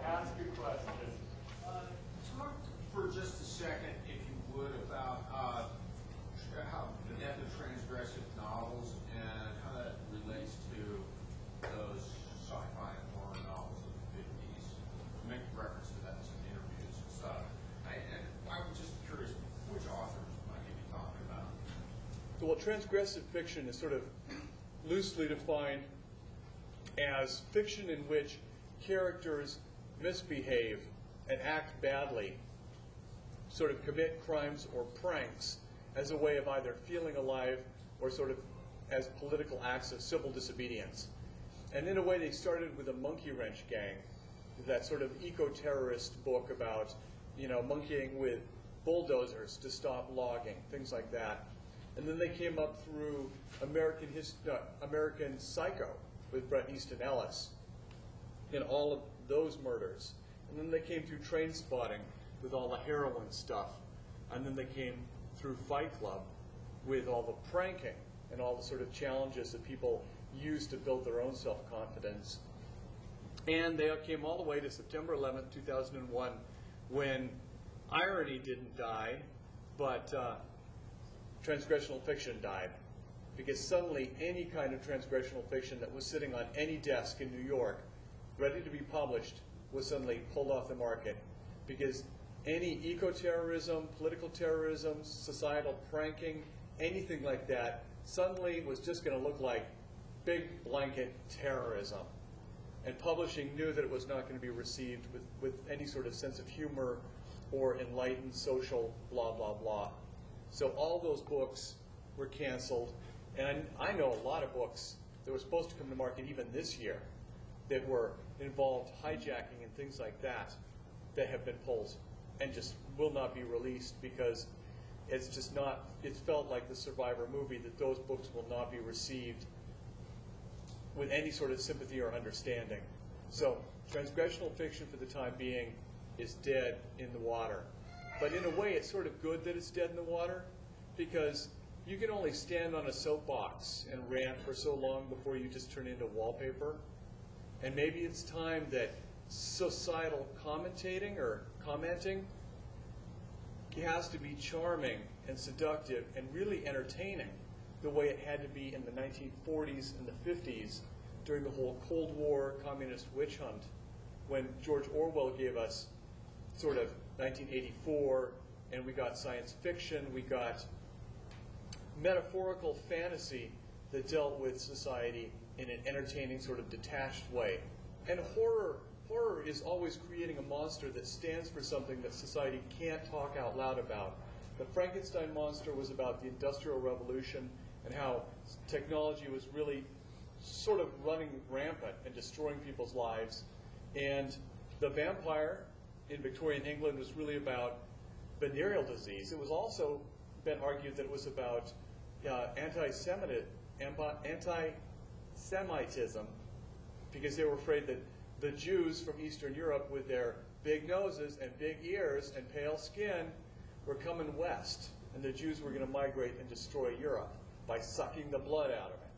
Ask a question. Talk for just a second, if you would, about how the death of transgressive novels and how that relates to those sci-fi and horror novels of the 50s. You make reference to that in some interviews and stuff. And I was just curious, which authors might you be talking about? Well, transgressive fiction is sort of loosely defined as fiction in which characters misbehave and act badly, sort of commit crimes or pranks as a way of either feeling alive or sort of as political acts of civil disobedience. And in a way, they started with a Monkey Wrench Gang, that sort of eco-terrorist book about, monkeying with bulldozers to stop logging, things like that. And then they came up through American Psycho with Bret Easton Ellis in all of those murders. And then they came through Train Spotting with all the heroin stuff. And then they came through Fight Club with all the pranking and all the sort of challenges that people use to build their own self-confidence. And they came all the way to September 11th, 2001, when irony didn't die, but transgressional fiction died. Because suddenly any kind of transgressional fiction that was sitting on any desk in New York, ready to be published, was suddenly pulled off the market. Because any eco-terrorism, political terrorism, societal pranking, anything like that, suddenly was just going to look like big blanket terrorism. And publishing knew that it was not going to be received with any sort of sense of humor or enlightened social blah, blah, blah. So all those books were canceled. And I know a lot of books that were supposed to come to market even this year that were involved hijacking and things like that that have been pulled and just will not be released because it's just not, it's felt like the Survivor movie that those books will not be received with any sort of sympathy or understanding. So transgressional fiction for the time being is dead in the water. But in a way, it's sort of good that it's dead in the water because you can only stand on a soapbox and rant for so long before you just turn into wallpaper. And maybe it's time that societal commentating or commenting has to be charming and seductive and really entertaining the way it had to be in the 1940s and the 50s during the whole Cold War communist witch hunt when George Orwell gave us sort of 1984 and we got science fiction, we got metaphorical fantasy that dealt with society in an entertaining sort of detached way. And horror is always creating a monster that stands for something that society can't talk out loud about. The Frankenstein monster was about the Industrial Revolution and how technology was really sort of running rampant and destroying people's lives. And the vampire in Victorian England was really about venereal disease. It was also been argued that it was about anti-Semitism because they were afraid that the Jews from Eastern Europe with their big noses and big ears and pale skin were coming west, and the Jews were going to migrate and destroy Europe by sucking the blood out of it.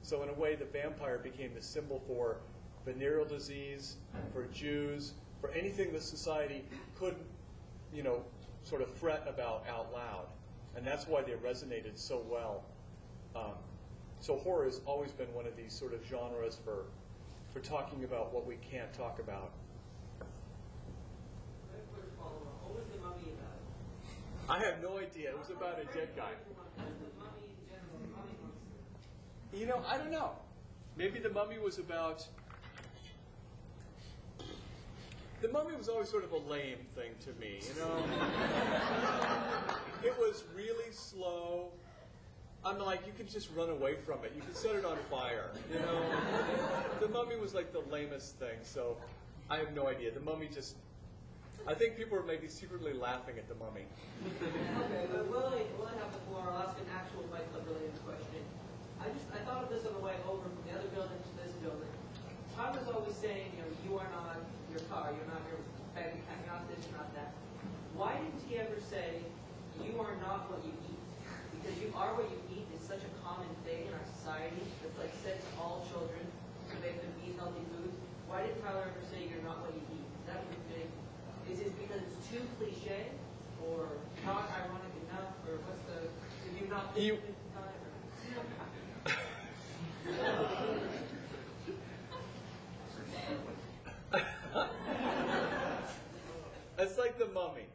So in a way, the vampire became the symbol for venereal disease, for Jews, for anything that society couldn't, sort of fret about out loud. And that's why they resonated so well. So horror has always been one of these sort of genres for talking about what we can't talk about. What was the Mummy about? I have no idea. It was about a dead guy. I don't know. Maybe the Mummy was about... The Mummy was always sort of a lame thing to me, It was really slow. I'm like, you could just run away from it. You could set it on fire, The Mummy was like the lamest thing, so I have no idea. The Mummy just... I think people were maybe secretly laughing at the Mummy. Okay, but we'll have the floor. I'll ask an actual Fight Club related question. I thought of this on the way over from the other building to this building. I was always saying, you are not your car, you're not your bag, you're not this, you're not that. Why didn't he ever say, you are not what you eat? Because you are what you eat is such a common thing in our society. It's like said to all children, so they have to eat healthy foods. Why did Tyler ever say you're not what you eat? That too cliche, or not ironic enough, or what's the, did you not think at the time? It's like the Mummy.